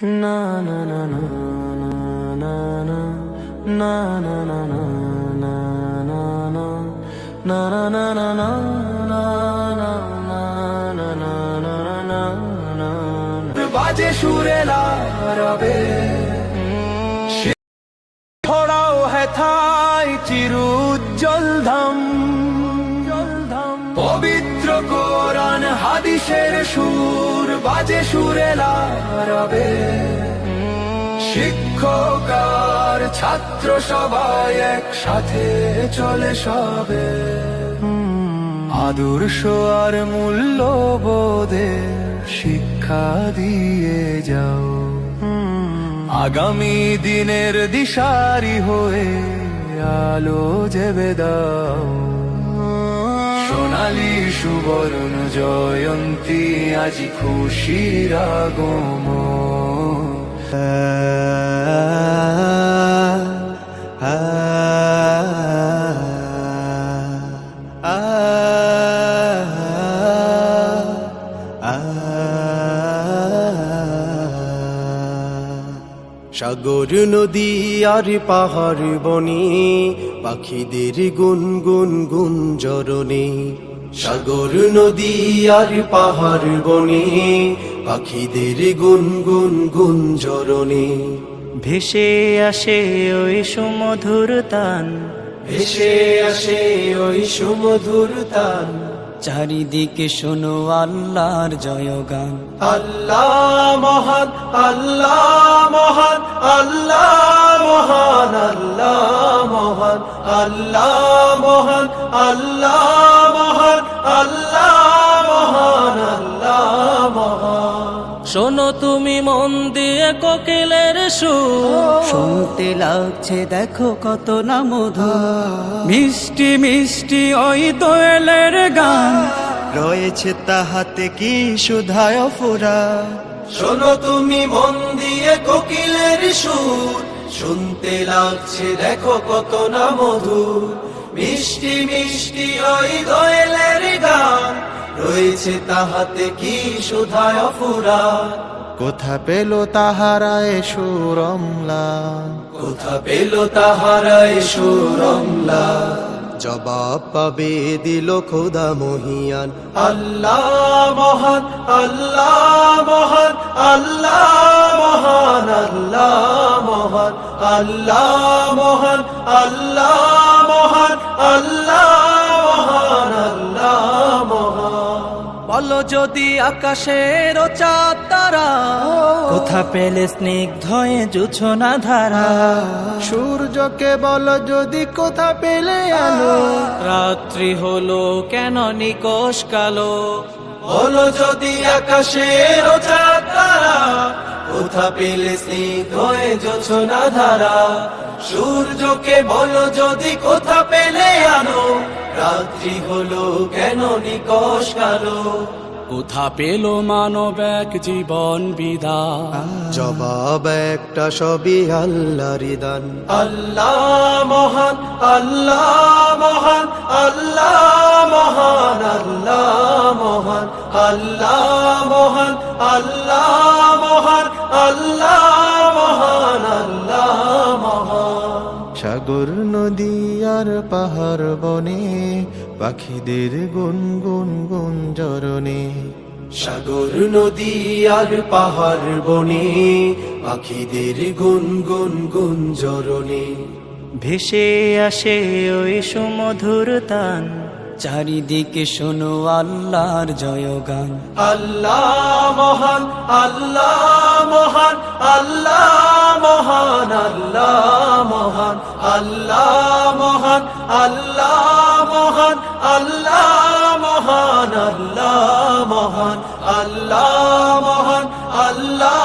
না না না না না না না না না না না না না না না না না না বাজে সুরে লারাবে ছড়াও হেথায় চিরুজ্জ্বল ধাম পবিত্র কোরআন হাদিসের সুর বাজে সুরে লারাবে শিক্ষক আর ছাত্র সবাই একসাথে চলে সবে আদর্শ আর মূল্যবোধের শিক্ষা দিয়ে যাও আগামী দিনের দিশারি হয়ে আলো জেবে দাও সোনালী সুবর্ণ জয়ন্তী আজি খুশির আগমন সাগর নদী আর পাহাড় বনে পাখিদের গুনগুন গুঞ্জরণে সাগর নদী আর পাহাড় বনে পাখিদের গুনগুন গুঞ্জরণে ভেসে আসে ওই সুমধুর তান ভেসে আসে ওই সুমধুর তান চারিদিকে শোনো আল্লাহর জয়গান আল্লাহ মহান আল্লাহ মহান আল্লাহ মহান আল্লাহ মহান আল্লাহ মহান আল্লাহ মহান আল্লাহ মহান আল্লাহ মহান শোনো তুমি মন দিয়ে কোকিলের সুর শুনতে লাগছে দেখো কত না মধু মিষ্টি মিষ্টি ওই দোয়েলের গান রয়েছে তাহাতে কি সুধায় ফুরা শোনো তুমি মন দিয়ে কোকিলের সুর শুনতে লাগছে দেখো কত না মধু মিষ্টি মিষ্টি ওই দোয়েলের গান রয়েছে তাহাতে কি সুধায় ফুরা কোথা পেল তাহারায় সুরমলা কোথা পেল তাহারায় সুরমলা জবাব পাবে দিল খোদা মহিয়ান আল্লাহ মহান আল্লাহ মহান আল্লাহ মহান আল্লাহ মহান আল্লাহ মহান আল্লাহ মহান আল্লাহ মহান আল্লাহ মহান বলো যদি আকাশের চাঁদ তারা কোথা পেলে স্নিগ্ধ জোছনা ধারা সূর্যকে বলো যদি কোথা পেলে আলো রাত্রি হলো কেন নিকশ কালো বলো যদি আকাশের চাঁদ তারা কোথা পেলে স্নিগ্ধ জোছনা ধারা সূর্যকে বলো যদি কোথা পেলে আলো রাত্রি হলো কেন নিকশ কালো কোথা পেল মানব এক জীবন বিধান জবাব একটা সবই আল্লাহর দান আল্লাহ মহান আল্লাহ মহান আল্লাহ মহান আল্লাহ মহান আল্লাহ মহান আল্লাহ মহান আল্লাহ মহান আল্লাহ মহান সাগর নদী আর পাহাড় বনে পাখিদের গুনগুন গুঞ্জরণে সাগর নদী আর পাহাড় বনে পাখিদের গুনগুন গুঞ্জরণে ভেসে আসে ওই সুমধুর তান চারিদিকে শোনো আল্লাহর জয়গান আল্লাহ মহান আল্লাহ মহান আল্লাহ মহান আল্লাহ মহান আল্লাহ মহান আল্লাহ মহান আল্লাহ মহান আল্লাহ মহান আল্লাহ মহান আল্লাহ